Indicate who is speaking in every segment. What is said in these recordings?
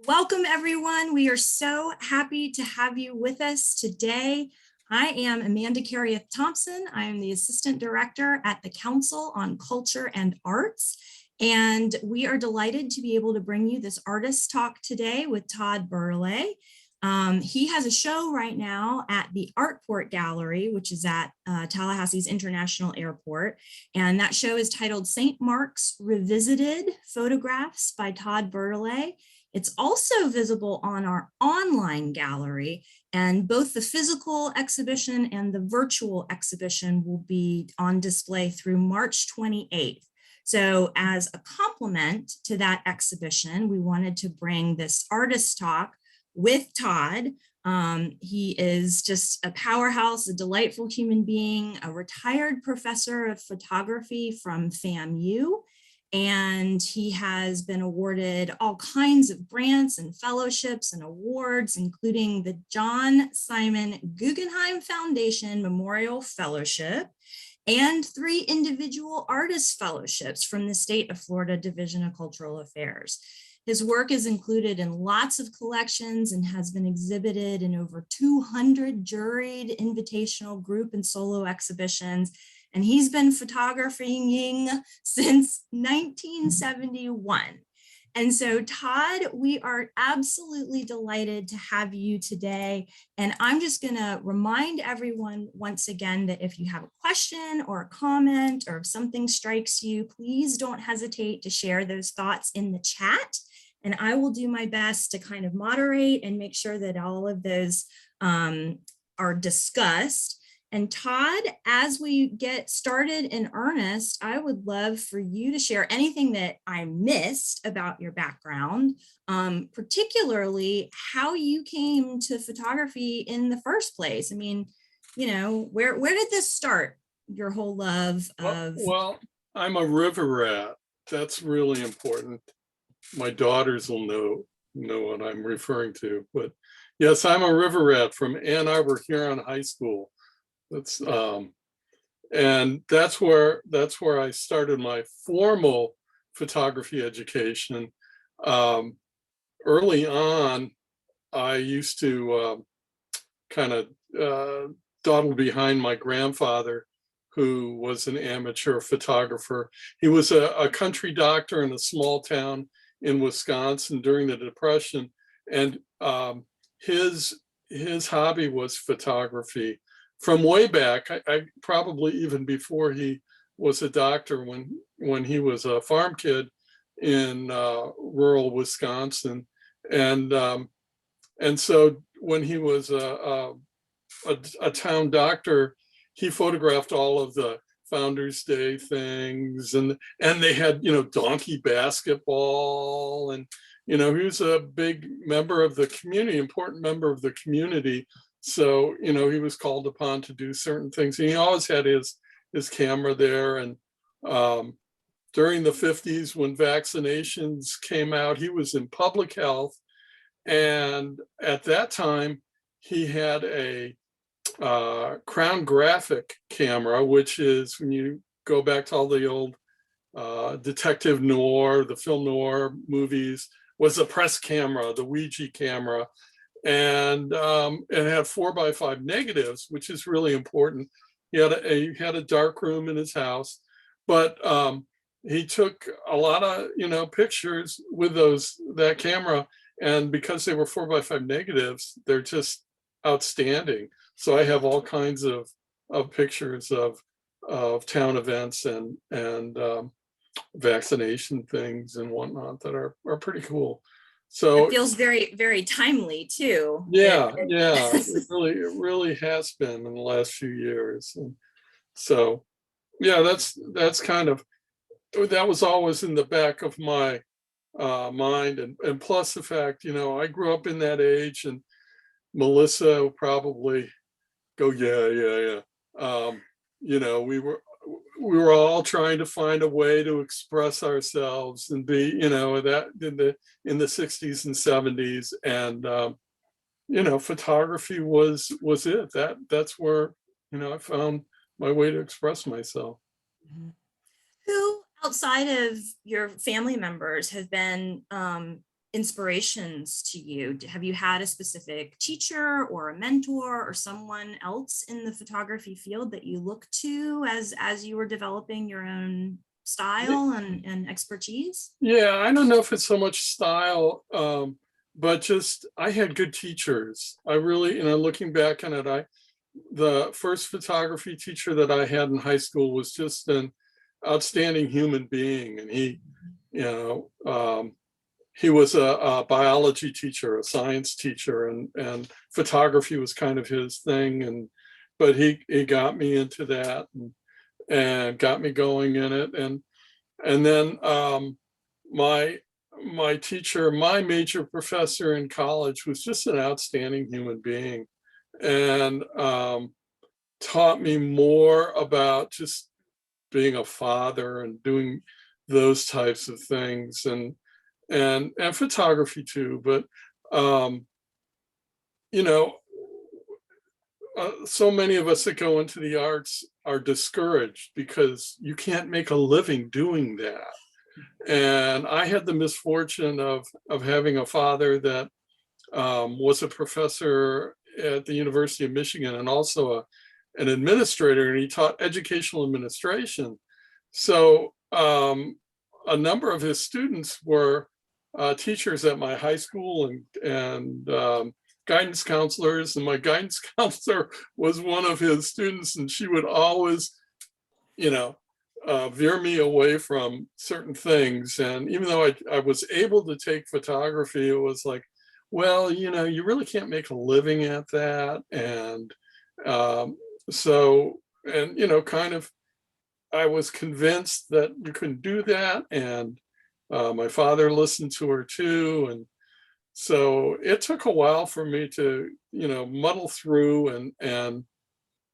Speaker 1: Welcome, everyone. We are so happy to have you with us today. I am Amanda Carrieth Thompson. I am the Assistant Director at the Council on Culture and Arts, and we are delighted to be able to bring you this artist talk today with Todd Bertolaet. He has a show right now at the Artport Gallery, which is at Tallahassee's International Airport. And that show is titled St. Mark's Revisited Photographs by Todd Bertolaet. It's also visible on our online gallery, and both the physical exhibition and the virtual exhibition will be on display through March 28th. So as a complement to that exhibition, we wanted to bring this artist talk with Todd. He is just a powerhouse, a delightful human being, a retired professor of photography from FAMU. And he has been awarded all kinds of grants and fellowships and awards, including the John Simon Guggenheim Foundation Memorial Fellowship and 3 individual artist fellowships from the state of Florida Division of Cultural Affairs. His work is included in lots of collections and has been exhibited in over 200 juried invitational group and solo exhibitions. And he's been photographing since 1971. And so, Todd, we are absolutely delighted to have you today. And I'm just going to remind everyone once again that if you have a question or a comment, or if something strikes you, please don't hesitate to share those thoughts in the chat. And I will do my best to kind of moderate and make sure that all of those are discussed. And Todd, as we get started in earnest, I would love for you to share anything that I missed about your background, particularly how you came to photography in the first place. I mean, you know, where did this start? Your whole love of...
Speaker 2: Well, I'm a river rat. That's really important. My daughters will know what I'm referring to. But yes, I'm a river rat from Ann Arbor Huron High School. That's and that's where I started my formal photography education. Early on, I used to kind of dawdle behind my grandfather, who was an amateur photographer. He was a country doctor in a small town in Wisconsin during the Depression, and his hobby was photography. From way back, I probably even before he was a doctor, when he was a farm kid in rural Wisconsin, and so when he was a town doctor, he photographed all of the Founders Day things, and they had, you know, donkey basketball, and you know, he was a big member of the community, important member of the community. So, you know, he was called upon to do certain things. And he always had his camera there. And during the 50s, when vaccinations came out, he was in public health. And at that time, he had a Crown Graphic camera, which is, when you go back to all the old detective noir, the film noir movies, was a press camera, the Ouija camera. And it had 4x5 negatives, which is really important. He had a dark room in his house, but he took a lot of, you know, pictures with that camera, and because they were 4x5 negatives, they're just outstanding. So I have all kinds of pictures of town events and vaccination things and whatnot that are pretty cool. So
Speaker 1: it feels very, very timely too.
Speaker 2: Yeah, it really has been in the last few years. And so, yeah, that's kind of, that was always in the back of my mind, and plus the fact, you know, I grew up in that age, and Melissa will probably go, yeah. You know, we were all trying to find a way to express ourselves and be, you know, that in the 60s and 70s, and you know, photography was it. That's where, you know, I found my way to express myself.
Speaker 1: Who outside of your family members have been inspirations to you? Have you had a specific teacher or a mentor or someone else in the photography field that you look to as you were developing your own style and expertise?
Speaker 2: Yeah, I don't know if it's so much style, but just I had good teachers. I really, looking back on it, the first photography teacher that I had in high school was just an outstanding human being, and you know, he was a biology teacher, a science teacher, and photography was kind of his thing. But he got me into that and got me going in it. And then my teacher, my major professor in college was just an outstanding human being, and taught me more about just being a father and doing those types of things, and photography too. But you know, so many of us that go into the arts are discouraged because you can't make a living doing that. And I had the misfortune of having a father that was a professor at the University of Michigan, and also an administrator, and he taught educational administration. So a number of his students were teachers at my high school, and guidance counselors, and my guidance counselor was one of his students, and she would always, veer me away from certain things. And even though I was able to take photography, it was like, well, you really can't make a living at that. And kind of, I was convinced that you couldn't do that. And my father listened to her too. And so it took a while for me to, muddle through, and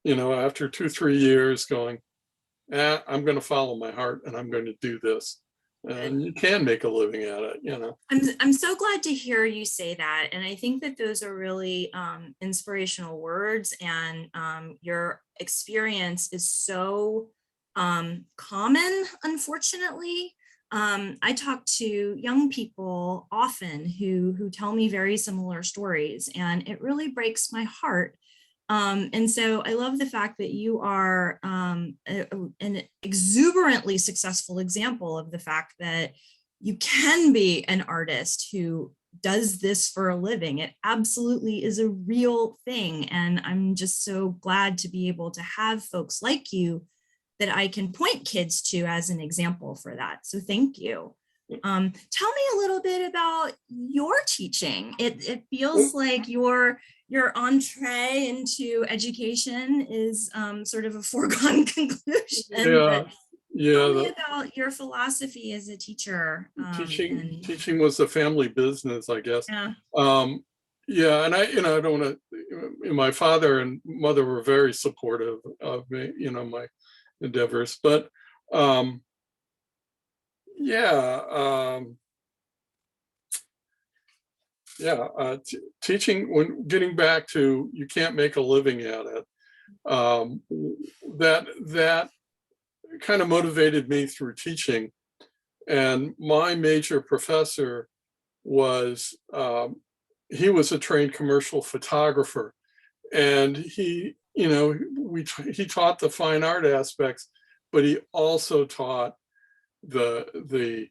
Speaker 2: after 2-3 years going, I'm going to follow my heart and I'm going to do this. And you can make a living at it.
Speaker 1: I'm so glad to hear you say that. And I think that those are really inspirational words, and your experience is so common, unfortunately. I talk to young people often who tell me very similar stories, and it really breaks my heart. And so I love the fact that you are an exuberantly successful example of the fact that you can be an artist who does this for a living. It absolutely is a real thing. And I'm just so glad to be able to have folks like you that I can point kids to as an example for that. So thank you. Tell me a little bit about your teaching. It feels like your entree into education is sort of a foregone conclusion.
Speaker 2: Yeah,
Speaker 1: Tell me
Speaker 2: yeah.
Speaker 1: about your philosophy as a teacher.
Speaker 2: Teaching was a family business, I guess.
Speaker 1: Yeah.
Speaker 2: Yeah, and I don't want to. My father and mother were very supportive of me, my endeavors, but teaching, when getting back to, you can't make a living at it, that kind of motivated me through teaching. And my major professor was, he was a trained commercial photographer, and he taught the fine art aspects, but he also taught the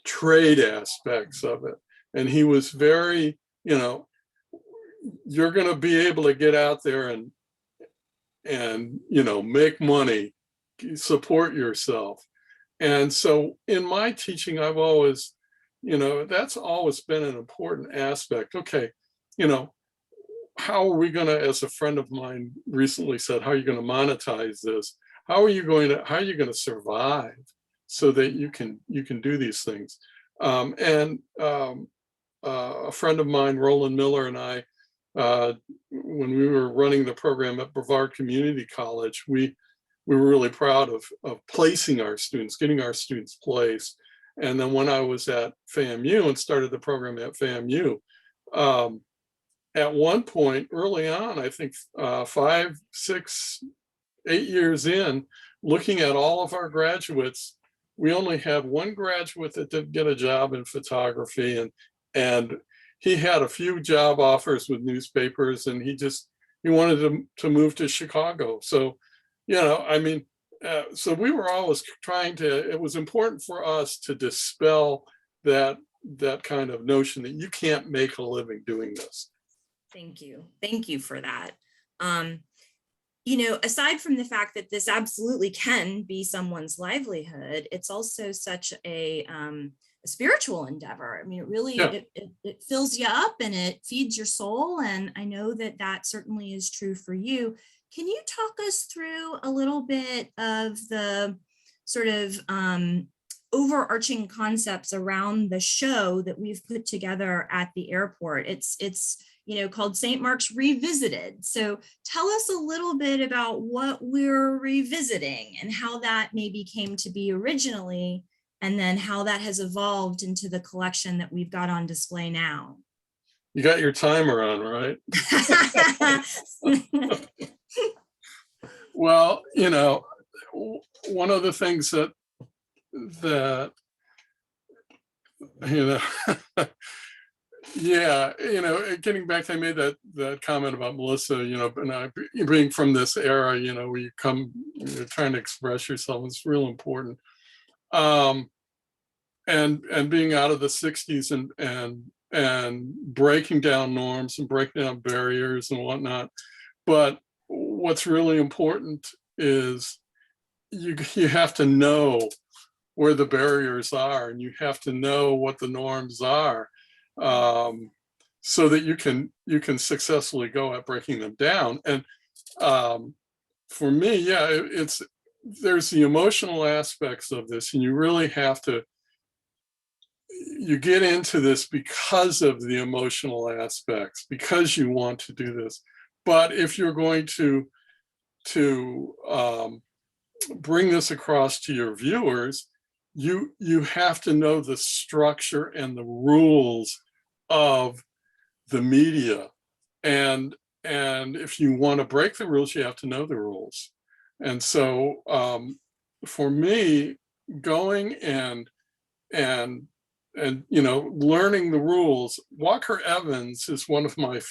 Speaker 2: trade aspects of it. And he was very, you're going to be able to get out there and make money, support yourself. And so in my teaching, I've always, that's always been an important aspect. Okay, how are we going to, as a friend of mine recently said, how are you going to monetize this? How are you going to survive so that you can do these things? A friend of mine, Roland Miller, and I, when we were running the program at Brevard Community College, we were really proud of placing our students, getting our students placed. And then when I was at FAMU and started the program at FAMU, at one point early on, I think 5, 6, 8 years in, looking at all of our graduates, we only had one graduate that did get a job in photography, and he had a few job offers with newspapers, and he wanted to move to Chicago. So, I mean, so we were always trying to, it was important for us to dispel that kind of notion that you can't make a living doing this.
Speaker 1: Thank you. Thank you for that. Aside from the fact that this absolutely can be someone's livelihood, it's also such a spiritual endeavor. I mean, it really,
Speaker 2: Yeah.
Speaker 1: it fills you up and it feeds your soul. And I know that that certainly is true for you. Can you talk us through a little bit of the sort of overarching concepts around the show that we've put together at the airport? It's called St. Mark's Revisited. So tell us a little bit about what we're revisiting and how that maybe came to be originally, and then how that has evolved into the collection that we've got on display now.
Speaker 2: You got your timer on, right? Well, one of the things that yeah, getting back to, I made that comment about Melissa, and I being from this era, where you're trying to express yourself, it's real important. And being out of the 60s and breaking down norms and breaking down barriers and whatnot. But what's really important is you have to know where the barriers are, and you have to know what the norms are, so that you can successfully go at breaking them down. And for me, yeah, there's the emotional aspects of this, and you really have to, you get into this because of the emotional aspects, because you want to do this. But if you're going to bring this across to your viewers, you have to know the structure and the rules of the media. And if you want to break the rules, you have to know the rules. And so for me, going and learning the rules, Walker Evans is one of my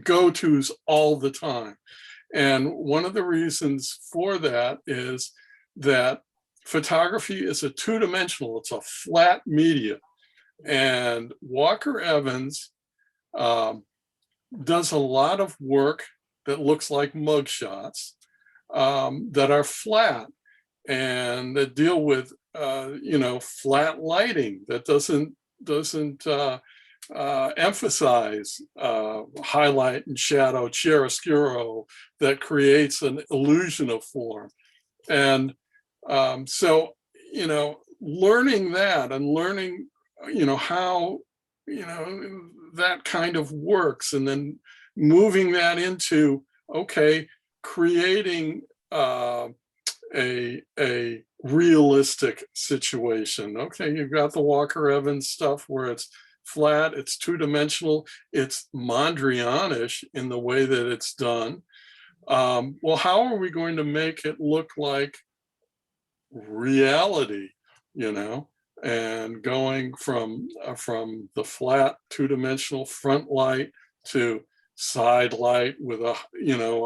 Speaker 2: go-tos all the time. And one of the reasons for that is that photography is a two-dimensional, it's a flat media. And Walker Evans does a lot of work that looks like mugshots that are flat and that deal with flat lighting that doesn't emphasize highlight and shadow, chiaroscuro, that creates an illusion of form. And so learning that and learning how that kind of works, and then moving that into, okay, creating a realistic situation. Okay, you've got the Walker Evans stuff where it's flat, it's two-dimensional, it's Mondrian-ish in the way that it's done. Well, how are we going to make it look like reality, and going from the flat two-dimensional front light to side light with a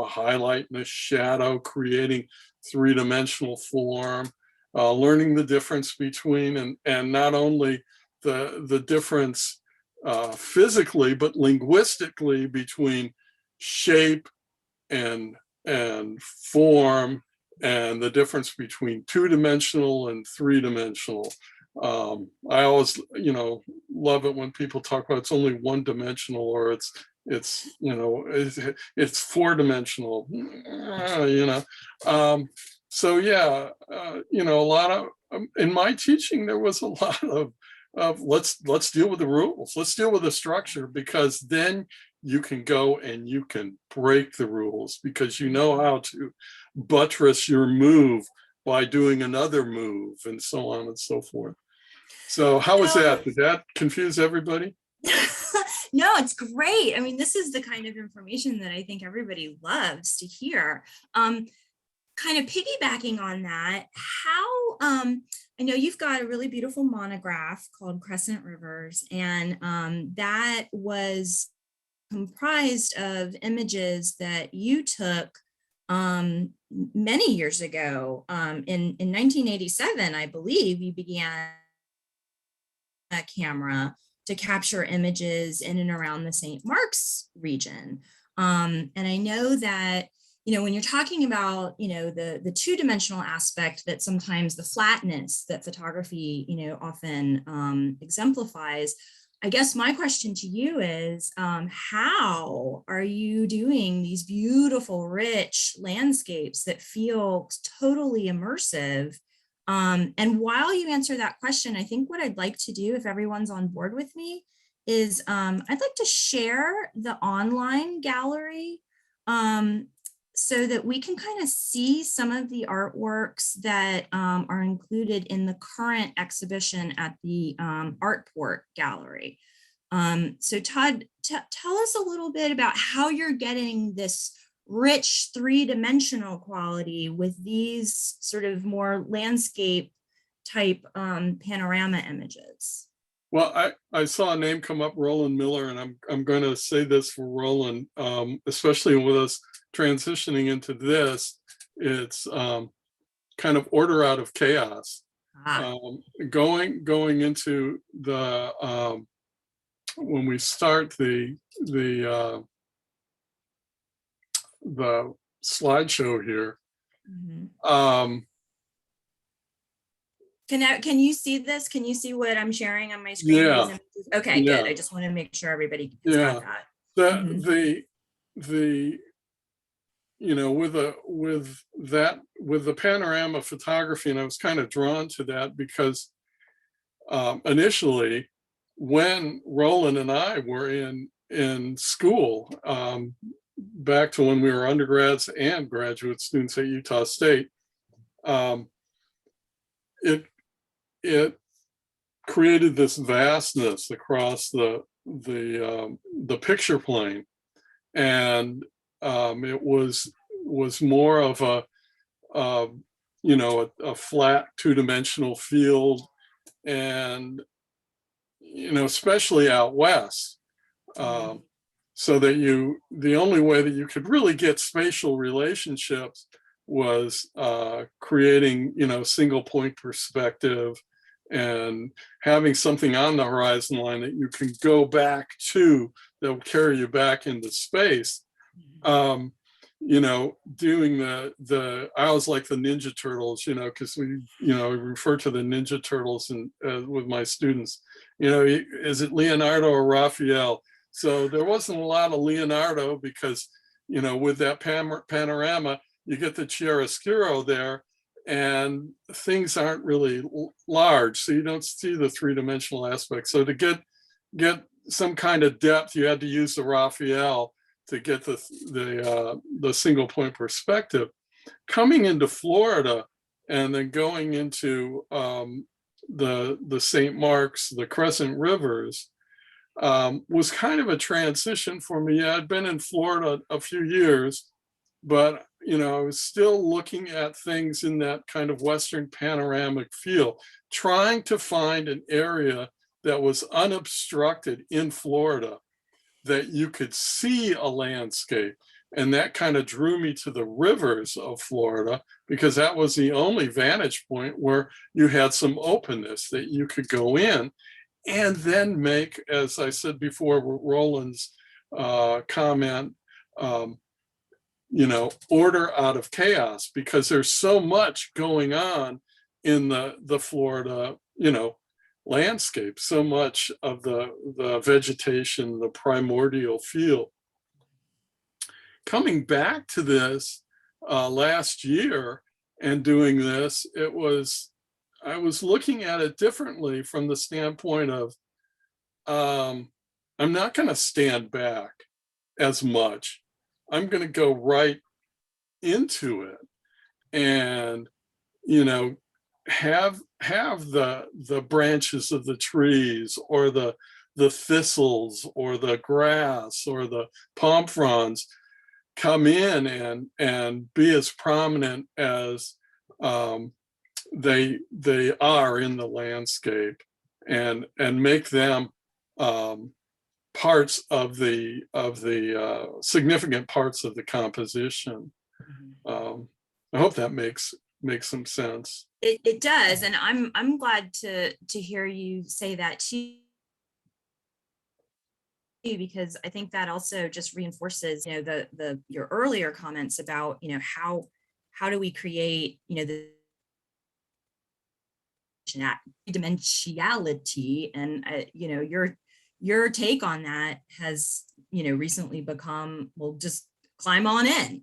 Speaker 2: highlight and a shadow, creating three-dimensional form, learning the difference between, and not only the difference physically, but linguistically between shape and form, and the difference between two-dimensional and three-dimensional. I always, love it when people talk about it's only one-dimensional, or it's four-dimensional, so yeah, a lot of, in my teaching, there was a lot of let's deal with the rules, let's deal with the structure, because then you can go and you can break the rules, because you know how to buttress your move by doing another move, and so on and so forth. So how was that? Did that confuse everybody?
Speaker 1: No, it's great. I mean, this is the kind of information that I think everybody loves to hear. Kind of piggybacking on that, how I know you've got a really beautiful monograph called Crescent Rivers, and that was comprised of images that you took many years ago. In 1987, I believe you began a camera to capture images in and around the St. Mark's region. And I know that, when you're talking about, the two-dimensional aspect, that sometimes the flatness that photography, often exemplifies. I guess my question to you is, how are you doing these beautiful, rich landscapes that feel totally immersive? And while you answer that question, I think what I'd like to do, if everyone's on board with me, is I'd like to share the online gallery so that we can kind of see some of the artworks that are included in the current exhibition at the Artport Gallery. So Todd, tell us a little bit about how you're getting this rich three-dimensional quality with these sort of more landscape type panorama images.
Speaker 2: Well, I saw a name come up, Roland Miller, and I'm going to say this for Roland, especially with us transitioning into this, it's kind of order out of chaos. Going into the when we start the slideshow here.
Speaker 1: Mm-hmm. Can you see this? Can you see what I'm sharing on my screen?
Speaker 2: Yeah.
Speaker 1: Okay,
Speaker 2: yeah.
Speaker 1: good. I just want to make sure everybody has got that.
Speaker 2: The with the panorama photography, and I was kind of drawn to that because initially, when Roland and I were in school, back to when we were undergrads and graduate students at Utah State, it created this vastness across the picture plane, and it was more of a flat two-dimensional field, and especially out west, so that the only way that you could really get spatial relationships was creating single point perspective and having something on the horizon line that you can go back to, that will carry you back into space. Doing I always like the Ninja Turtles, because we refer to the Ninja Turtles and with my students, is it Leonardo or Raphael? So there wasn't a lot of Leonardo because, with that panorama, you get the chiaroscuro there, and things aren't really large, so you don't see the three-dimensional aspect. So to get some kind of depth, you had to use the Raphael to get the single point perspective. Coming into Florida and then going into the St. Mark's, the Crescent Rivers, was kind of a transition for me. I'd been in Florida a few years, but I was still looking at things in that kind of Western panoramic feel, trying to find an area that was unobstructed in Florida, that you could see a landscape. And that kind of drew me to the rivers of Florida, because that was the only vantage point where you had some openness that you could go in and then make, as I said before, Roland's comment, order out of chaos, because there's so much going on in the Florida, landscape, so much of the vegetation, the primordial feel. Coming back to this last year and doing this, I was looking at it differently from the standpoint of, I'm not going to stand back as much. I'm going to go right into it and, have the branches of the trees, or the thistles, or the grass, or the palm fronds come in and be as prominent as they are in the landscape, and make them parts of the significant parts of the composition. I hope that makes some sense.
Speaker 1: It does, and I'm glad to hear you say that too, because I think that also just reinforces, you know, your earlier comments about, you know, how do we create, you know, the dimensionality, and you know, your take on that has, you know, recently become, well, just climb on in,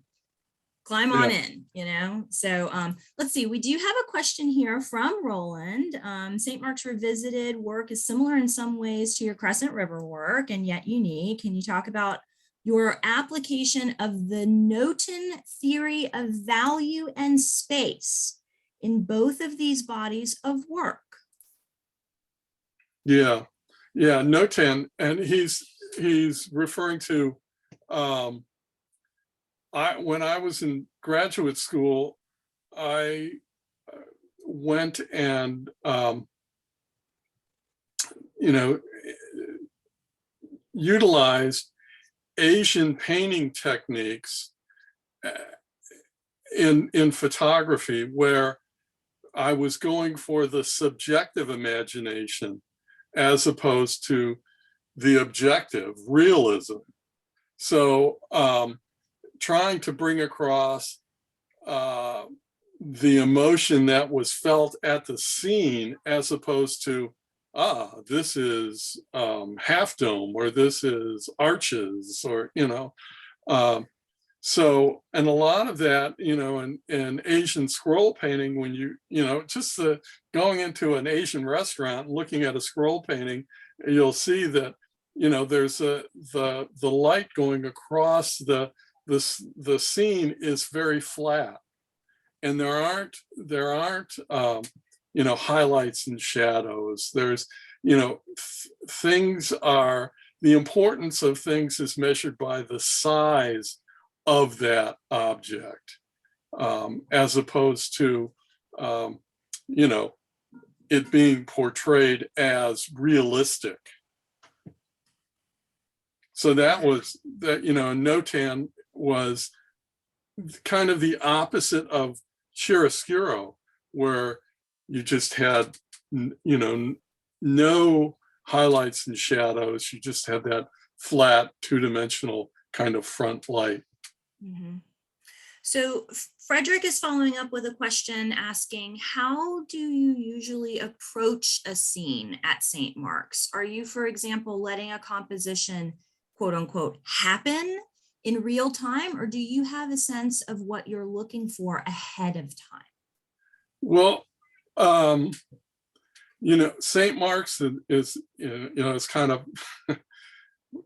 Speaker 1: you know. So let's see, we do have a question here from Roland. St. Mark's Revisited work is similar in some ways to your Crescent River work and yet unique. Can you talk about your application of the Noten theory of value and space in both of these bodies of work?
Speaker 2: Yeah, Noten, and he's referring to when I was in graduate school, I went and you know, utilized Asian painting techniques in photography, where I was going for the subjective imagination as opposed to the objective realism. So trying to bring across the emotion that was felt at the scene, as opposed to, this is Half Dome, or this is arches, or, you know. So, and a lot of that, you know, in Asian scroll painting, when you know, just going into an Asian restaurant, looking at a scroll painting, you'll see that, you know, there's the light going across the scene is very flat, and there aren't you know, highlights and shadows. There's, you know, the importance of things is measured by the size of that object, as opposed to you know, it being portrayed as realistic. So that was that, you know, Notan was kind of the opposite of chiaroscuro, where you just had, you know, no highlights and shadows. You just had that flat two-dimensional kind of front light.
Speaker 1: Mm-hmm. So Frederick is following up with a question asking, how do you usually approach a scene at St. Mark's? Are you, for example, letting a composition, quote unquote, happen in real time, or do you have a sense of what you're looking for ahead of time?
Speaker 2: Well, you know, St. Mark's is you know, it's kind of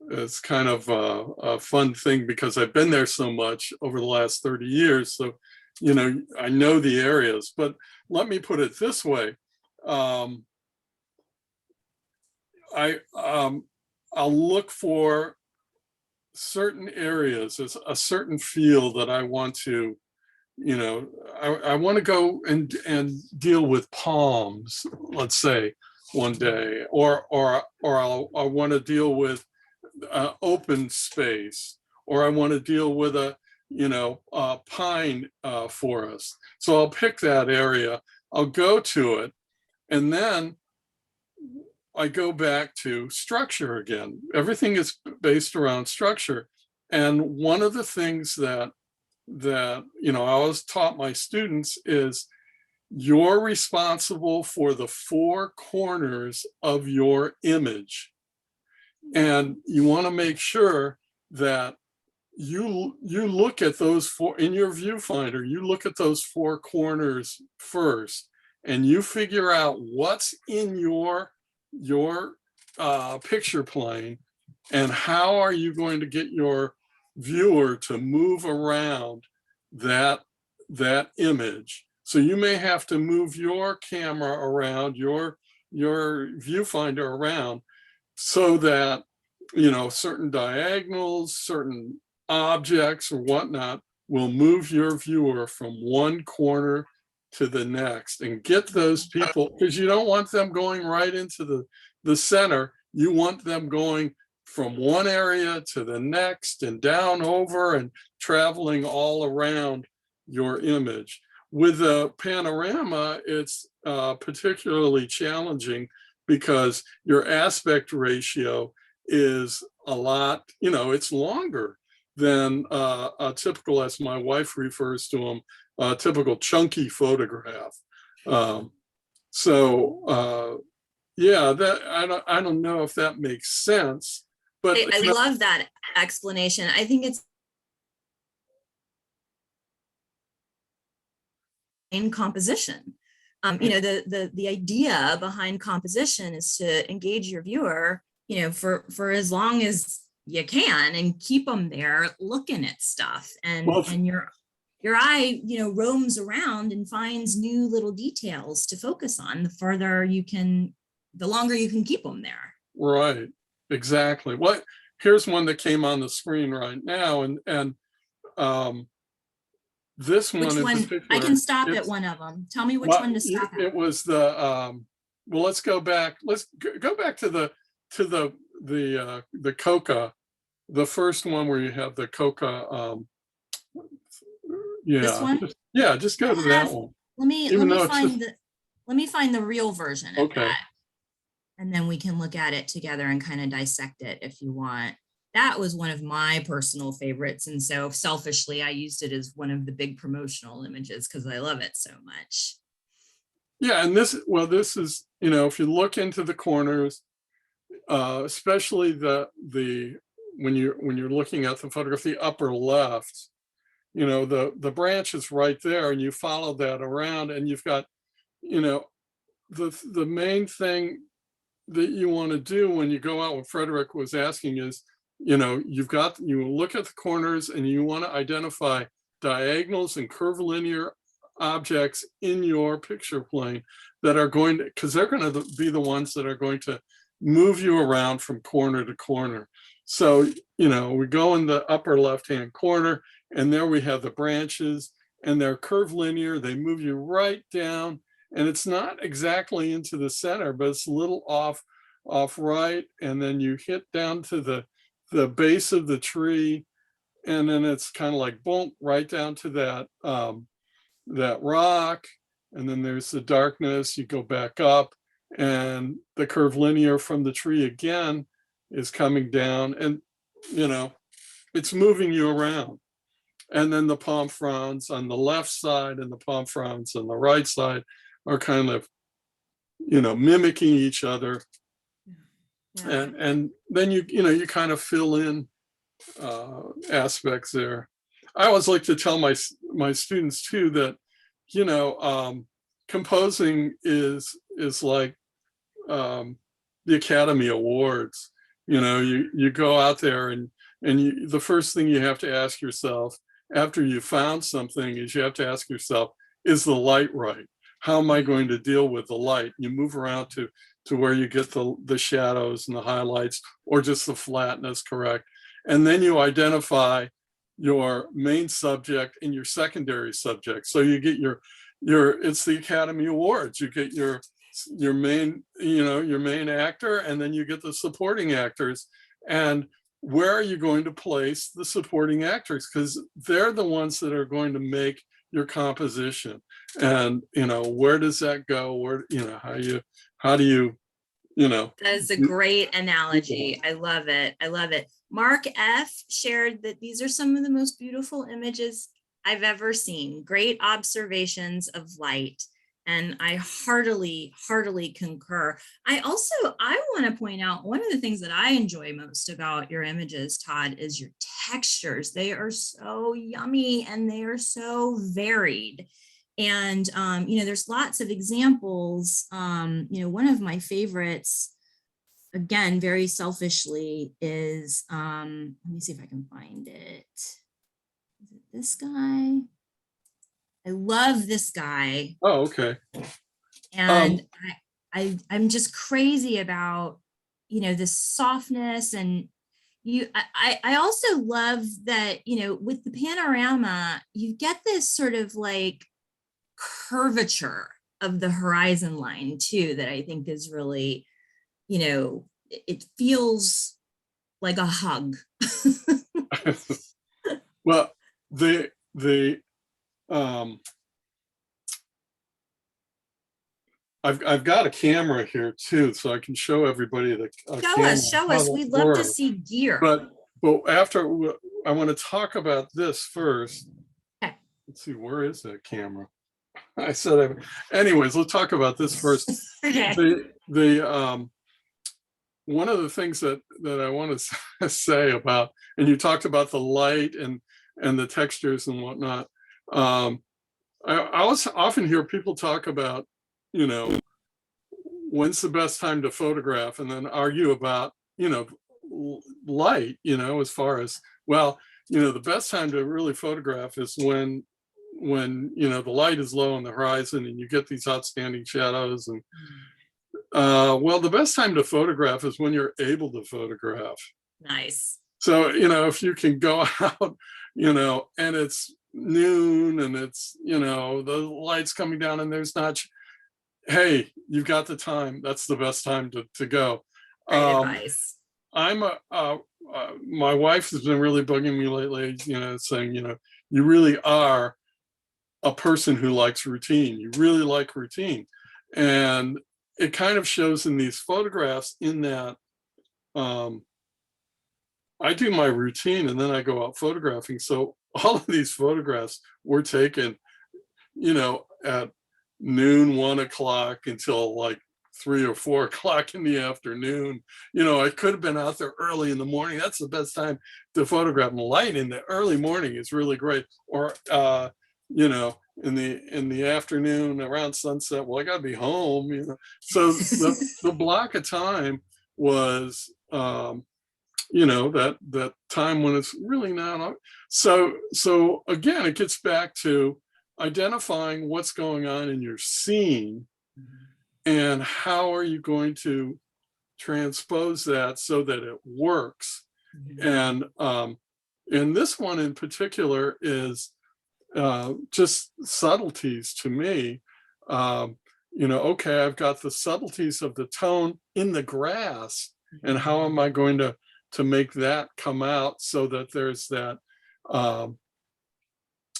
Speaker 2: it's kind of a fun thing, because I've been there so much over the last 30 years. So, you know, I know the areas, but let me put it this way. I'll look for certain areas, as a certain feel that I want to, you know, I want to go and deal with palms, let's say, one day, or I want to deal with open space, or I want to deal with a, you know, pine forest. So I'll pick that area, I'll go to it, and then I go back to structure again. Everything is based around structure. And one of the things that you know, I always taught my students is, you're responsible for the four corners of your image. And you want to make sure that you look at those four in your viewfinder. You look at those four corners first, and you figure out what's in your picture plane, and how are you going to get your viewer to move around that image. So you may have to move your camera around, your viewfinder around, so that, you know, certain diagonals, certain objects or whatnot will move your viewer from one corner to the next, and get those people, because you don't want them going right into the center. You want them going from one area to the next and down over and traveling all around your image. With a panorama, it's particularly challenging because your aspect ratio is a lot, it's longer than a typical, as my wife refers to them, a typical chunky photograph. Yeah, that I don't know if that makes sense, but
Speaker 1: I love that explanation. I think it's in composition. The idea behind composition is to engage your viewer, for as long as you can, and keep them there looking at stuff, and your eye, roams around and finds new little details to focus on. The longer you can keep them there.
Speaker 2: Right, exactly. Well, here's one that came on the screen right now, and this one in particular.
Speaker 1: I can stop at one of them. Tell me which one to stop at.
Speaker 2: It was the well, let's go back. Let's go back to the Coca, the first one where you have the Coca. Yeah,
Speaker 1: this one?
Speaker 2: Just go to that one.
Speaker 1: Let me find the real version of that, and then we can look at it together and kind of dissect it if you want. That was one of my personal favorites, and so selfishly I used it as one of the big promotional images because I love it so much.
Speaker 2: Yeah, and this is, if you look into the corners, especially when you're looking at the photograph, the upper left, the branch is right there, and you follow that around, and you've got, the main thing that you want to do when you go out, what Frederick was asking is, you look at the corners and you want to identify diagonals and curvilinear objects in your picture plane that are going to, because they're going to be the ones that are going to move you around from corner to corner. So, we go in the upper left-hand corner, and there we have the branches, and they're curvilinear. They move you right down, and it's not exactly into the center, but it's a little off right, and then you hit down to the base of the tree, and then it's kind of like boom, right down to that rock, and then there's the darkness. You go back up, and the curvilinear from the tree again is coming down, and it's moving you around. And then the palm fronds on the left side and the palm fronds on the right side are kind of mimicking each other. Yeah. And then you kind of fill in aspects there. I always like to tell my students too that composing is like the Academy Awards. You go out there and the first thing you have to ask yourself after you found something is you have to ask yourself, is the light right? How am I going to deal with the light? You move around to where you get the shadows and the highlights, or just the flatness correct. And then you identify your main subject and your secondary subject. So you get it's the Academy Awards. You get your main, your main actor, and then you get the supporting actors. And where are you going to place the supporting actors? Because they're the ones that are going to make your composition. And where does that go? Where how do you that
Speaker 1: is a great analogy. I love it. Mark F shared that these are some of the most beautiful images I've ever seen. Great observations of light. And I heartily concur. I want to point out one of the things that I enjoy most about your images, Todd, is your textures. They are so yummy and they are so varied. And, there's lots of examples. One of my favorites, again, very selfishly, is, let me see if I can find it. Is it this guy? I love this guy.
Speaker 2: Oh, okay.
Speaker 1: And I'm just crazy about, this softness. And I also love that, with the panorama, you get this sort of like curvature of the horizon line too, that I think is really, it feels like a hug.
Speaker 2: Well, the I've got a camera here too, so I can show everybody the
Speaker 1: Show us. We'd love to see gear.
Speaker 2: But after, I want to talk about this first.
Speaker 1: Okay.
Speaker 2: Let's see, where is that camera? I said, anyways, let's talk about this first.
Speaker 1: Okay.
Speaker 2: The one of the things that I want to say about, and you talked about the light and the textures and whatnot. I always often hear people talk about, when's the best time to photograph, and then argue about, light, as far as, well, the best time to really photograph is when the light is low on the horizon and you get these outstanding shadows. And well, the best time to photograph is when you're able to photograph.
Speaker 1: Nice.
Speaker 2: So, if you can go out, and it's noon and it's, the light's coming down and there's not, hey, you've got the time. That's the best time to go.
Speaker 1: Great advice.
Speaker 2: My wife has been really bugging me lately, saying, you really are a person who likes routine. You really like routine. And it kind of shows in these photographs, in that I do my routine and then I go out photographing. So all of these photographs were taken, at noon, 1 o'clock until like 3 or 4 o'clock in the afternoon. I could have been out there early in the morning. That's the best time to photograph. And light in the early morning is really great. Or in the afternoon around sunset. Well, I got to be home. So the block of time was that time when it's really not. So again, it gets back to identifying what's going on in your scene, and how are you going to transpose that so that it works. And this one in particular is just subtleties to me. Okay, I've got the subtleties of the tone in the grass, and how am I going to make that come out so that there's that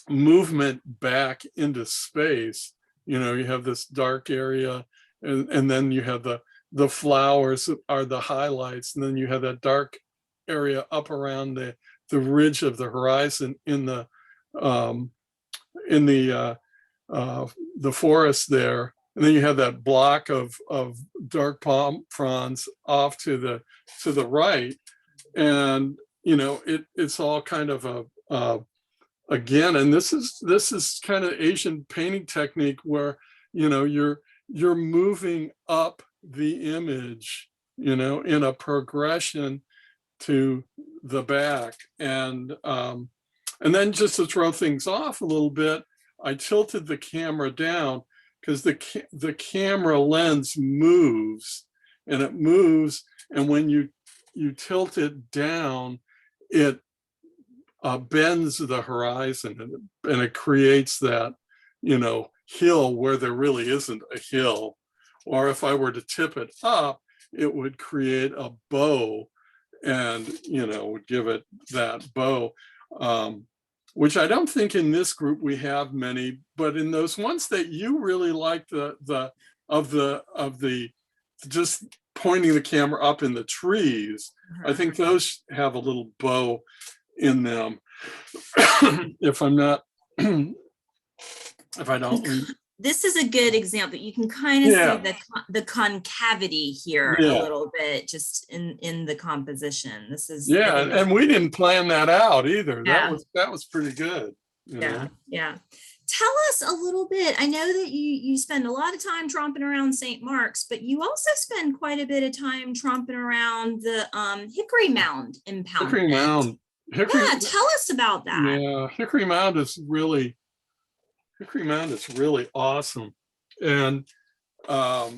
Speaker 2: movement back into space. You have this dark area, and then you have the flowers are the highlights, and then you have that dark area up around the ridge of the horizon in the forest there, and then you have that block of dark palm fronds off to the right, and it's all kind of again, and this is kind of Asian painting technique where you're moving up the image, in a progression to the back. And then just to throw things off a little bit, I tilted the camera down because the camera lens moves, and it moves, and when you tilt it down, it bends the horizon, and it creates that hill where there really isn't a hill. Or if I were to tip it up, it would create a bow, and would give it that bow, which I don't think in this group we have many, but in those ones that you really like, the just pointing the camera up in the trees, I think those have a little bow in them. If I don't.
Speaker 1: This is a good example. You can kind of see the concavity here a little bit, just in the composition. This is
Speaker 2: and we didn't plan that out either. That was pretty good.
Speaker 1: Yeah. Tell us a little bit. I know that you spend a lot of time tromping around St. Mark's, but you also spend quite a bit of time tromping around the Hickory Mound impoundment.
Speaker 2: Hickory Mound.
Speaker 1: Tell us about that.
Speaker 2: Yeah, Hickory Mound is really awesome. And I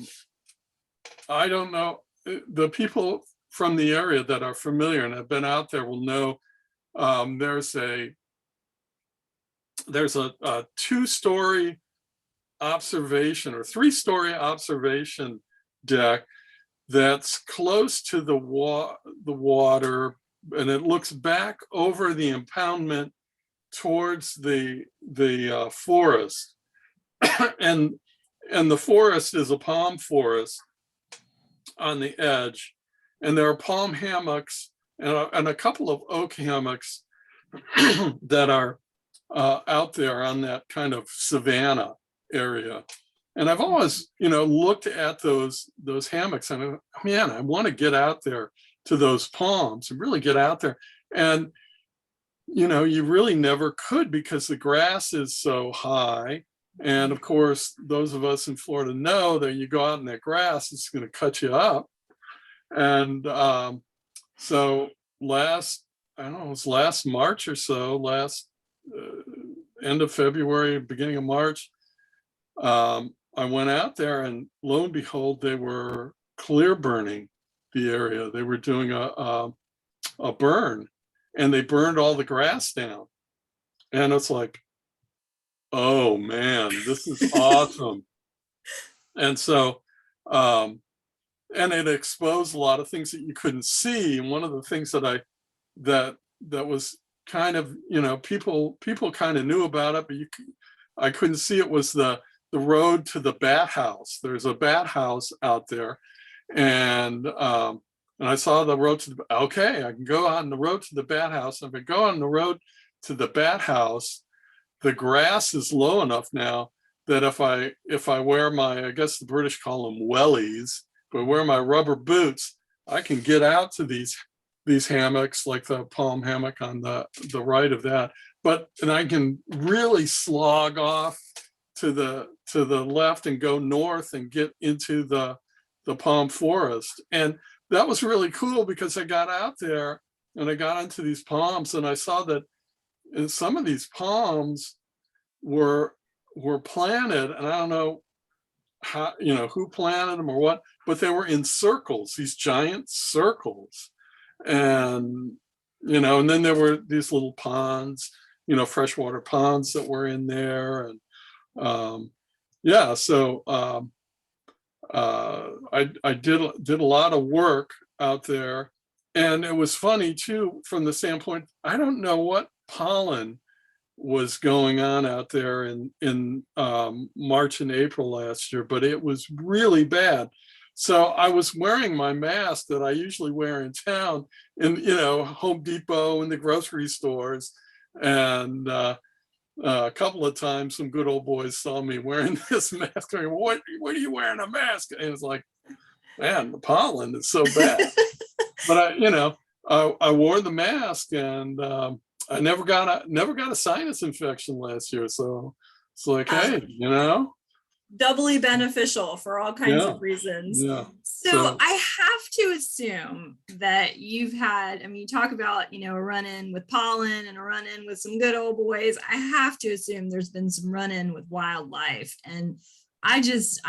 Speaker 2: don't know, the people from the area that are familiar and have been out there will know there's a 2-story observation or 3-story observation deck that's close to the water, and it looks back over the impoundment towards the forest. and the forest is a palm forest on the edge, and there are palm hammocks and a couple of oak hammocks that are out there on that kind of savanna area. And I've always, looked at those hammocks, and man, I want to get out there to those palms and really get out there. And you really never could, because the grass is so high. And of course, those of us in Florida know that you go out in that grass, it's going to cut you up. And so I don't know, it was last March or so, end of February, beginning of March, I went out there, and lo and behold, they were clear burning the area. They were doing a burn, and they burned all the grass down. And it's like, oh man, this is awesome. And so, and it exposed a lot of things that you couldn't see. And one of the things that that was kind of, people kind of knew about it, but I couldn't see it, was the road to the Bathhouse. There's a Bathhouse out there, and I saw the road to okay, I can go on the road to the Bathhouse. If I go on the road to the Bathhouse, the grass is low enough now that if I wear my, I guess the British call them wellies, but wear my rubber boots, I can get out to these hammocks, like the palm hammock on the right of that. And I can really slog off to the left and go north and get into the palm forest. And that was really cool, because I got out there and I got into these palms, and I saw that some of these palms were planted, and I don't know how, who planted them or what, but they were in circles, these giant circles. And and then there were these little ponds, freshwater ponds that were in there. And so I did a lot of work out there. And it was funny too, from the standpoint, I don't know what pollen was going on out there in March and April last year, but it was really bad. So I was wearing my mask that I usually wear in town, in Home Depot and the grocery stores. And a couple of times some good old boys saw me wearing this mask, going, what are you wearing a mask? And it's like, man, the pollen is so bad. But I wore the mask, and I never got a sinus infection last year. So it's like, hey,
Speaker 1: doubly beneficial for all kinds of reasons.
Speaker 2: Yeah.
Speaker 1: So I have to assume that you've had, you talk about, a run-in with pollen and a run-in with some good old boys. I have to assume there's been some run-in with wildlife. And I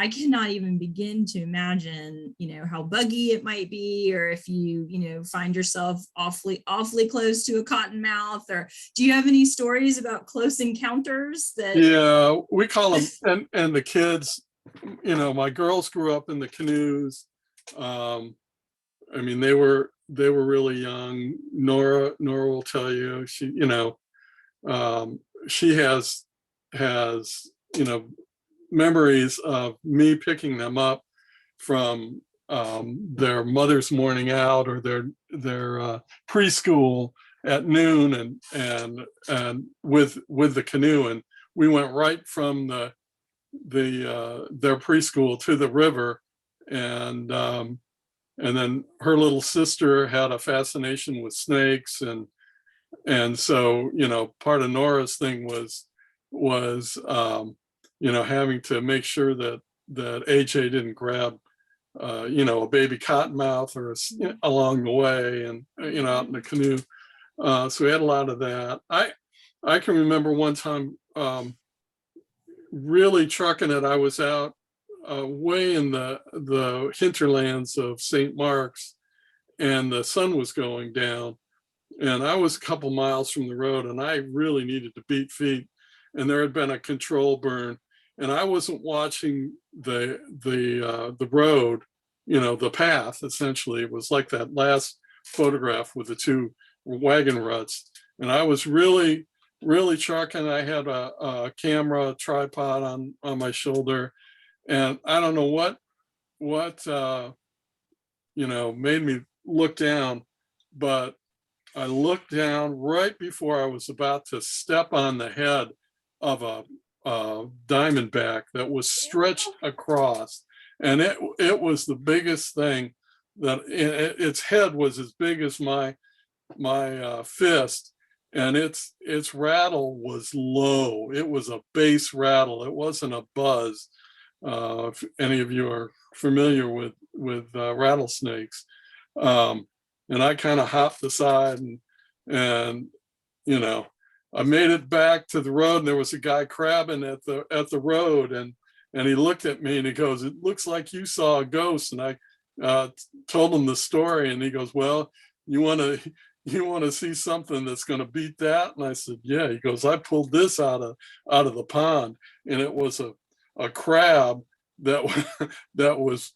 Speaker 1: cannot even begin to imagine, how buggy it might be, or if you, find yourself awfully close to a cottonmouth. Or do you have any stories about close encounters that? Yeah,
Speaker 2: we call them, and the kids, my girls grew up in the canoes. They were really young. Nora will tell you, she has memories of me picking them up from their mother's morning out, or their preschool at noon, and with the canoe, and we went right from their preschool to the river. And then her little sister had a fascination with snakes, and so part of Nora's thing was having to make sure that AJ didn't grab a baby cottonmouth or along the way, and out in the canoe. So we had a lot of that. I can remember one time really trucking it. I was out way in the hinterlands of St. Mark's, and the sun was going down, and I was a couple miles from the road, and I really needed to beat feet, and there had been a control burn, and I wasn't watching the road, the path. Essentially, it was like that last photograph with the two wagon ruts, and I was really trucking. I had a camera tripod on my shoulder, and I don't know what made me look down, but I looked down right before I was about to step on the head of a diamondback that was stretched across, and it was the biggest thing. That its head was as big as my fist, and its rattle was low. It was a bass rattle. It wasn't a buzz. If any of you are familiar with rattlesnakes, and I kind of hopped aside, and I made it back to the road, and there was a guy crabbing at the road, and he looked at me and he goes, "It looks like you saw a ghost." And I told him the story, and he goes, "Well, you want to see something that's going to beat that?" And I said, "Yeah." He goes, "I pulled this out of the pond, and it was a crab that that was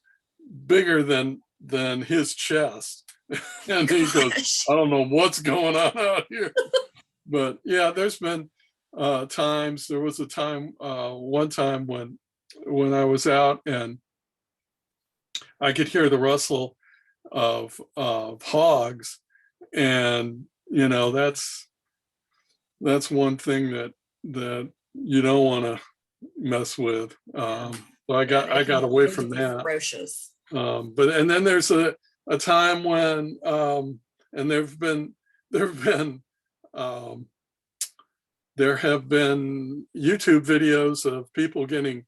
Speaker 2: bigger than his chest." And he goes, "I don't know what's going on out here." But yeah, there's been times. There was a time, one time when I was out and I could hear the rustle of hogs, and that's one thing that you don't want to mess with. So I got away from that.
Speaker 1: Ferocious.
Speaker 2: And then there's a time when and there have been YouTube videos of people getting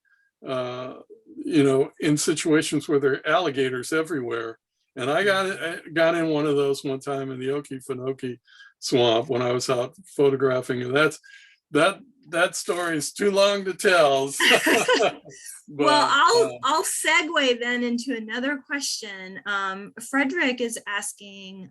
Speaker 2: in situations where there are alligators everywhere. And I got in one of those one time in the Okefenokee swamp when I was out photographing, and that story is too long to tell. But,
Speaker 1: well, I'll segue then into another question. Frederick is asking,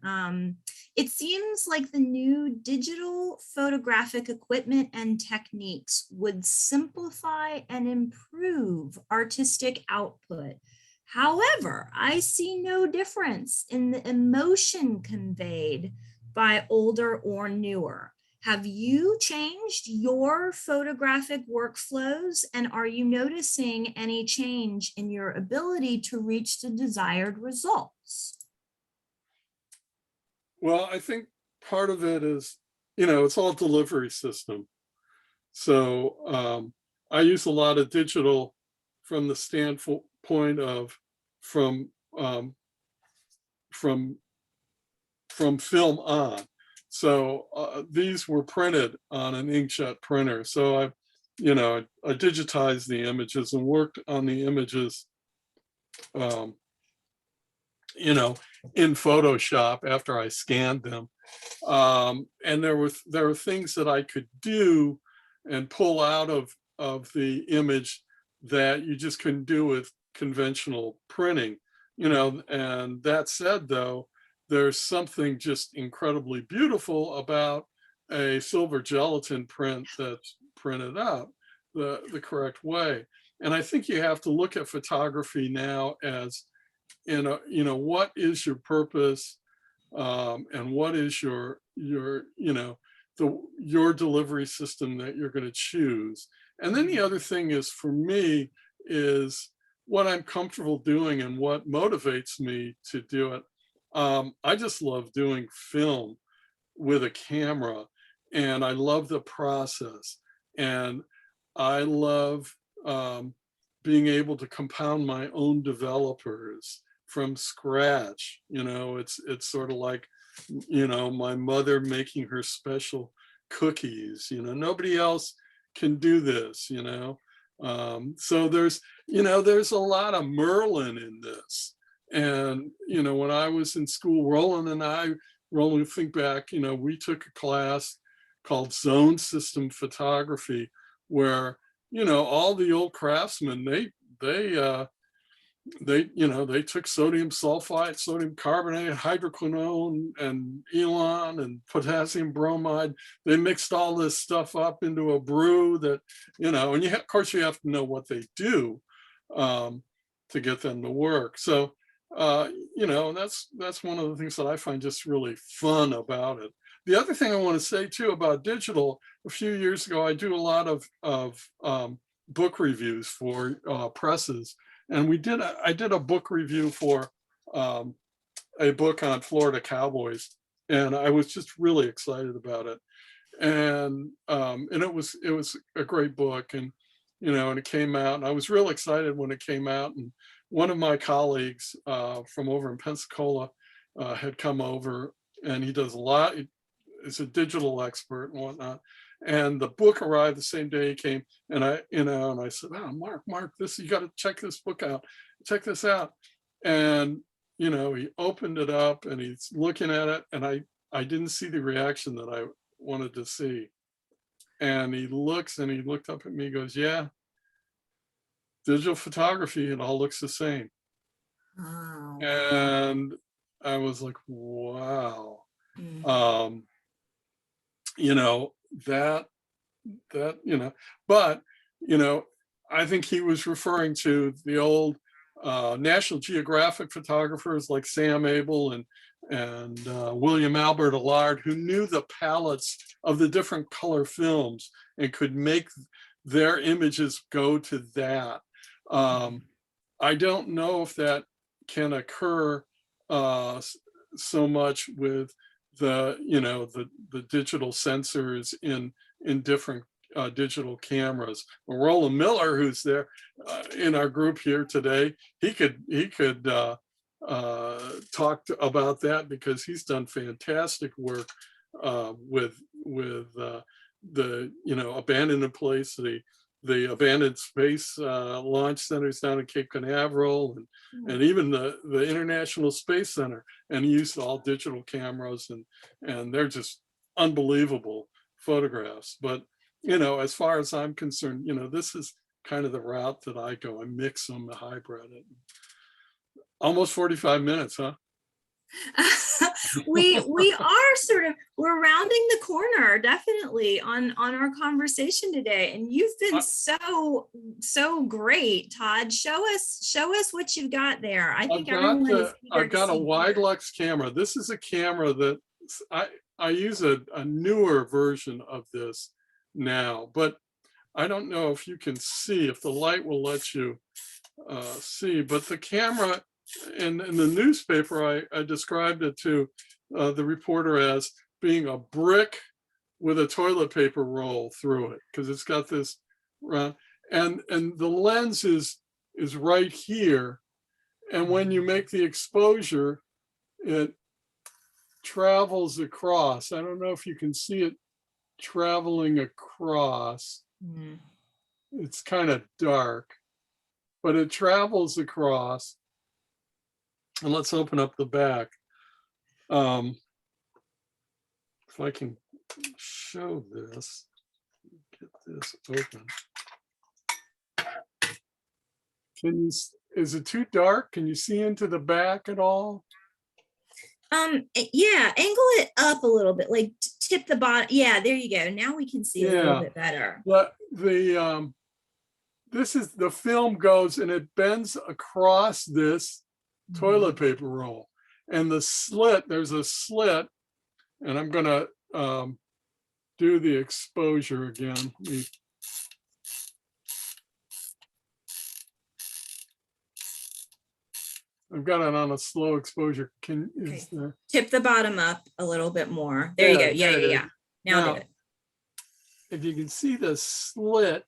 Speaker 1: it seems like the new digital photographic equipment and techniques would simplify and improve artistic output. However, I see no difference in the emotion conveyed by older or newer. Have you changed your photographic workflows, and are you noticing any change in your ability to reach the desired results?
Speaker 2: Well, I think part of it is, it's all delivery system. So I use a lot of digital from the standpoint of from film on. So these were printed on an inkjet printer. So I digitized the images and worked on the images, in Photoshop after I scanned them. And there were things that I could do and pull out of the image that you just couldn't do with conventional printing, and that said, though, there's something just incredibly beautiful about a silver gelatin print that's printed out the correct way. And I think you have to look at photography now as, what is your purpose, and what is your delivery system that you're going to choose. And then the other thing is, for me, is what I'm comfortable doing and what motivates me to do it. I just love doing film with a camera, and I love the process, and I love being able to compound my own developers from scratch. It's sort of like, my mother making her special cookies. Nobody else can do this. So there's a lot of Merlin in this. And when I was in school, Roland, think back, we took a class called Zone System Photography, where all the old craftsmen, they they took sodium sulfite, sodium carbonate, hydroquinone, and elon, and potassium bromide. They mixed all this stuff up into a brew that, and of course you have to know what they do to get them to work. So, that's one of the things that I find just really fun about it. The other thing I want to say too about digital, a few years ago, I do a lot of book reviews for presses. And I did a book review for a book on Florida cowboys, and I was just really excited about it. And it was a great book, and and it came out, and I was real excited when it came out. And one of my colleagues from over in Pensacola had come over, and he does a lot. He's a digital expert and whatnot. And the book arrived the same day he came, and I said, "Oh, Mark, you got to check this book out. Check this out." And he opened it up and he's looking at it, and I didn't see the reaction that I wanted to see. And he looked up at me, goes, "Yeah, digital photography, it all looks the same."
Speaker 1: Oh.
Speaker 2: And I was like, "Wow."
Speaker 1: Mm.
Speaker 2: That but I think he was referring to the old National Geographic photographers like Sam Abel and William Albert Allard, who knew the palettes of the different color films and could make their images go to that. I don't know if that can occur so much with the digital sensors in different digital cameras. Roland Miller, who's there in our group here today, he could talk about that, because he's done fantastic work with the abandoned in place, the abandoned space launch centers down in Cape Canaveral, and even the International Space Center, and he used all digital cameras, and they're just unbelievable photographs. But as far as I'm concerned, this is kind of the route that I go. I mix them, I hybrid it. Almost 45 minutes, huh?
Speaker 1: we are we're rounding the corner, definitely, on our conversation today, and you've been so great, Todd. Show us what you've got there. I think
Speaker 2: I've got a wide lux camera. This is a camera that I use a newer version of this now, but I don't know if you can see, if the light will let you see, but the camera in the newspaper, I described it to the reporter as being a brick with a toilet paper roll through it, because it's got this round, and the lens is right here, and when you make the exposure, it travels across. I don't know if you can see it traveling across.
Speaker 1: Mm.
Speaker 2: It's kind of dark, but it travels across. And let's open up the back. If I can show this, get this open. Is it too dark? Can you see into the back at all?
Speaker 1: Yeah, angle it up a little bit, like tip the bottom. Yeah, there you go. Now we can see it a little bit better.
Speaker 2: But this is, the film goes and it bends across this toilet paper roll, and there's a slit, and I'm gonna do the exposure again. I've got it on a slow exposure.
Speaker 1: Tip the bottom up a little bit more. There you go. Yeah. Now do it.
Speaker 2: If you can see the slit.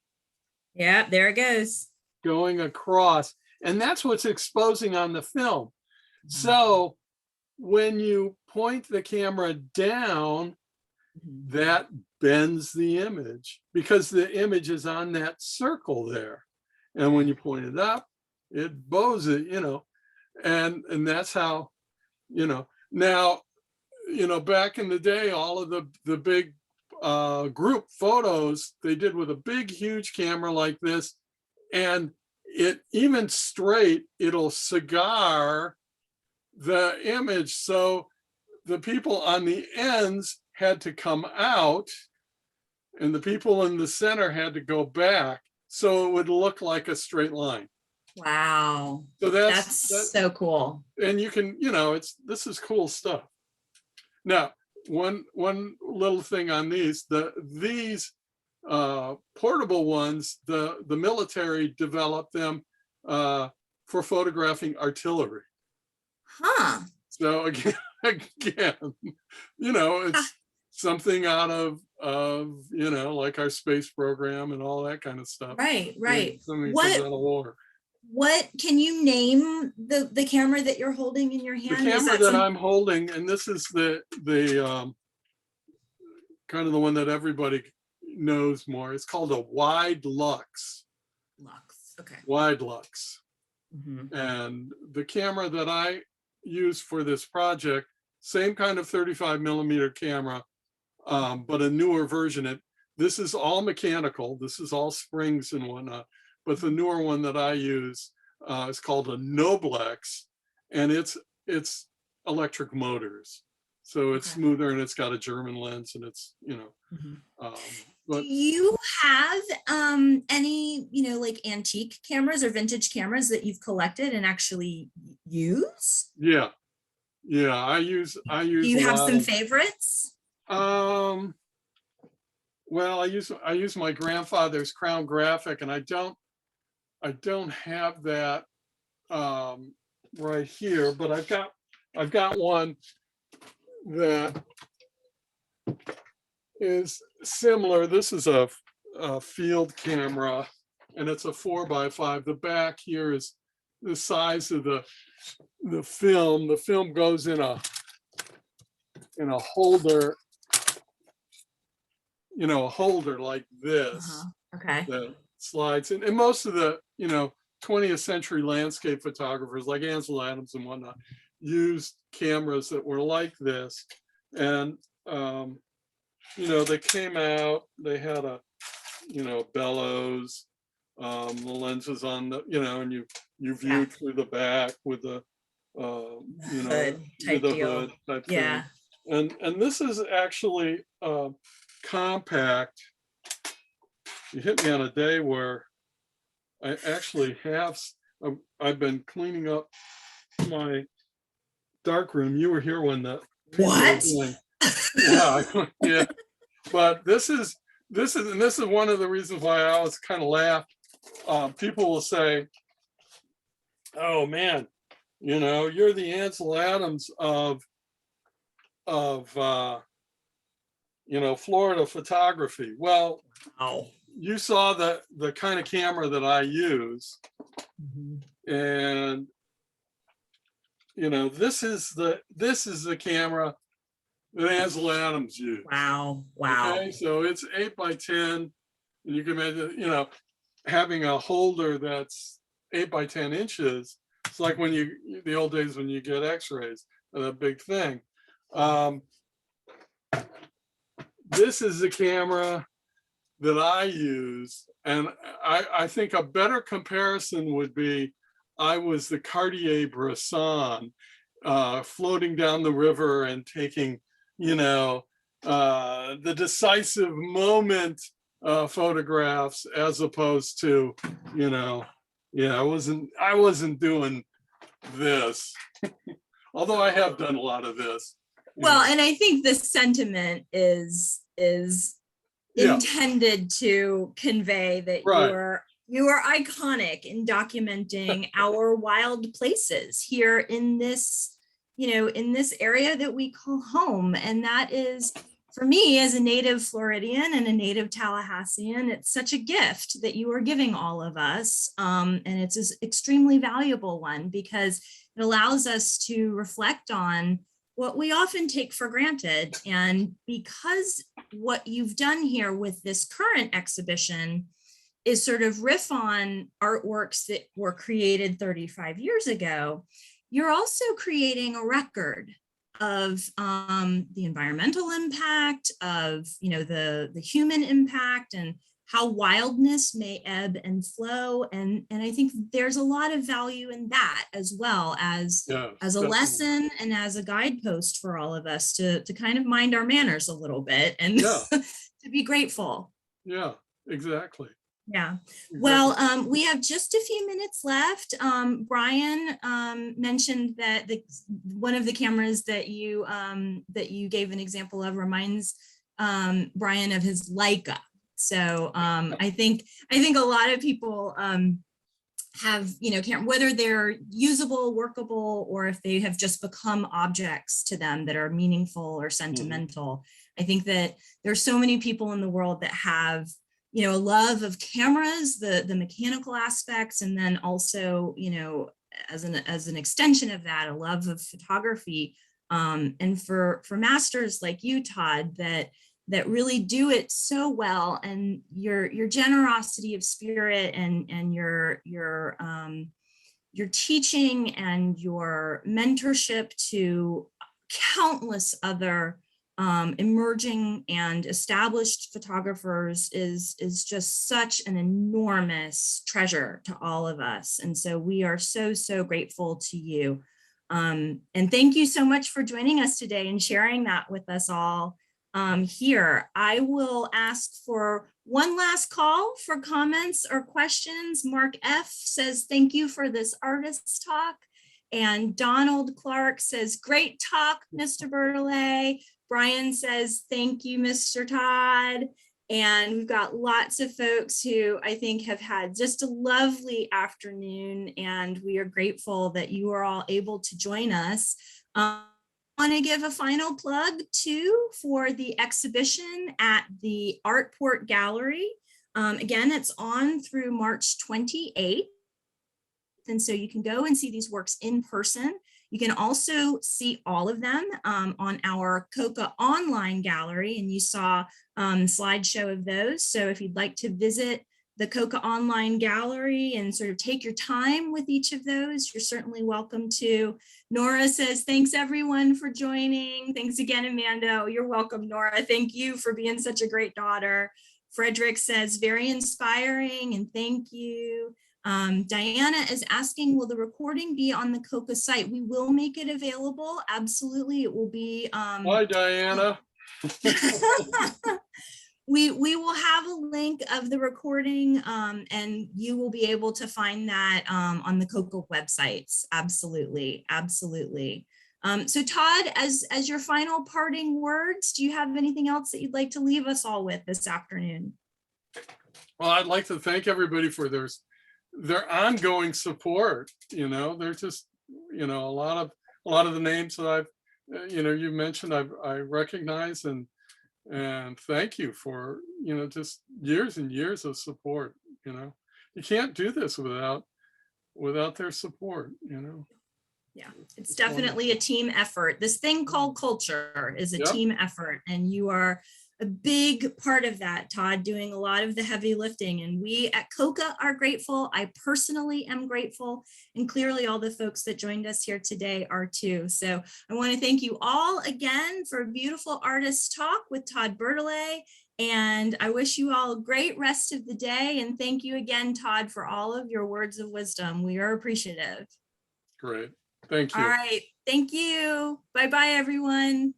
Speaker 1: Yeah, there it goes.
Speaker 2: Going across. And that's what's exposing on the film. So when you point the camera down, that bends the image, because the image is on that circle there. And when you point it up, it bows it, and that's how, now, back in the day, all of the big group photos they did with a big, huge camera like this, and it even straight, it'll cigar the image. So the people on the ends had to come out and the people in the center had to go back. So it would look like a straight line.
Speaker 1: Wow.
Speaker 2: So
Speaker 1: That's so cool.
Speaker 2: And you can, this is cool stuff. Now, one little thing on these portable ones, the military developed them for photographing artillery.
Speaker 1: Huh.
Speaker 2: So again, it's something out of like our space program and all that kind of stuff.
Speaker 1: Right.
Speaker 2: Something comes out of war.
Speaker 1: What can you name the camera that you're holding in your hand?
Speaker 2: The camera that I'm holding, and this is the kind of the one that everybody knows more. It's called a wide lux.
Speaker 1: Okay.
Speaker 2: Wide lux. Mm-hmm. And the camera that I use for this project, same kind of 35 millimeter camera, but a newer version. This is all mechanical. This is all springs and whatnot. But the newer one that I use is called a Noblex, and it's electric motors. So it's smoother and it's got a German lens and it's,
Speaker 1: do you have any, like antique cameras or vintage cameras that you've collected and actually use?
Speaker 2: Yeah. I use. Do
Speaker 1: you have some favorites?
Speaker 2: Well, I use my grandfather's Crown Graphic, and I don't have that right here, but I've got one that is similar. This is a field camera, and it's a 4x5. The back here is the size of the film. The film goes in a holder, a holder like this.
Speaker 1: Okay.
Speaker 2: That slides in. And most of the 20th century landscape photographers like Ansel Adams and whatnot used cameras that were like this. And they came out, they had a bellows, the lenses on the, and you viewed through the back with the
Speaker 1: hood type
Speaker 2: with the
Speaker 1: deal.
Speaker 2: hood type thing. And this is actually compact. You hit me on a day where I actually have, I've been cleaning up my darkroom. You were here when that.
Speaker 1: What?
Speaker 2: Yeah. But this is one of the reasons why I always kind of laugh. People will say, "Oh man, you're the Ansel Adams of Florida photography." Well, you saw the kind of camera that I use, and this is the camera that Ansel Adams used.
Speaker 1: Wow.
Speaker 2: Okay, so it's 8x10, and you can imagine, having a holder that's 8x10 inches. It's like when the old days when you get X-rays, a big thing. This is the camera that I use, and I think a better comparison would be I was the Cartier-Bresson floating down the river and taking, the decisive moment photographs, as opposed to, I wasn't doing this, although I have done a lot of this.
Speaker 1: Well, and I think the sentiment is intended to convey that you are iconic in documenting our wild places here in this, in this area that we call home. And that is, for me, as a native Floridian and a native Tallahassean, it's such a gift that you are giving all of us. And it's an extremely valuable one because it allows us to reflect on what we often take for granted. And because what you've done here with this current exhibition is sort of riff on artworks that were created 35 years ago, you're also creating a record of the environmental impact, of the human impact, and how wildness may ebb and flow. And I think there's a lot of value in that, as well as
Speaker 2: Yes,
Speaker 1: a
Speaker 2: definitely.
Speaker 1: lesson and as a guidepost for all of us to kind of mind our manners a little bit and
Speaker 2: Yeah,
Speaker 1: to be grateful.
Speaker 2: yeah, exactly.
Speaker 1: Yeah.
Speaker 2: Exactly.
Speaker 1: Well, we have just a few minutes left. Brian mentioned that one of the cameras that you gave an example of reminds Brian of his Leica. So I think a lot of people have, whether they're usable, workable, or if they have just become objects to them that are meaningful or sentimental. I think that there's so many people in the world that have, a love of cameras, the mechanical aspects, and then also, as an extension of that, a love of photography. And for masters like you, Todd, that really do it so well, and your generosity of spirit and your teaching and your mentorship to countless other emerging and established photographers is just such an enormous treasure to all of us. And so we are so grateful to you. And thank you so much for joining us today and sharing that with us all here. I will ask for one last call for comments or questions. Mark F. says, thank you for this artist talk. And Donald Clark says, great talk, Mr. Bertolaet. Brian says, thank you, Mr. Todd. And we've got lots of folks who I think have had just a lovely afternoon, and we are grateful that you are all able to join us. I want to give a final plug too for the exhibition at the Artport Gallery. Again, it's on through March 28th. And so you can go and see these works in person. You can also see all of them on our Coca online gallery, and you saw a slideshow of those. So if you'd like to visit the Coca online gallery and sort of take your time with each of those, you're certainly welcome to. Nora says, thanks everyone for joining. Thanks again, Amanda. Oh, you're welcome, Nora. Thank you for being such a great daughter. Frederick says, very inspiring, and thank you. Diana is asking, will the recording be on the Coca site? We will make it available. Absolutely. It will be.
Speaker 2: Hi, Diana.
Speaker 1: We will have a link of the recording and you will be able to find that on the Coca websites. Absolutely. Absolutely. So Todd, as your final parting words, do you have anything else that you'd like to leave us all with this afternoon?
Speaker 2: Well, I'd like to thank everybody for their ongoing support. They're just, a lot of the names that I've, you mentioned, I recognize, and thank you for, just years and years of support. You can't do this without their support.
Speaker 1: Yeah, it's definitely a team effort. This thing called culture is a team effort, and you are a big part of that, Todd, doing a lot of the heavy lifting. And we at Coca are grateful. I personally am grateful. And clearly all the folks that joined us here today are too. So I want to thank you all again for a beautiful artist talk with Todd Bertolaet. And I wish you all a great rest of the day. And thank you again, Todd, for all of your words of wisdom. We are appreciative.
Speaker 2: Great. Thank you.
Speaker 1: All right. Thank you. Bye-bye, everyone.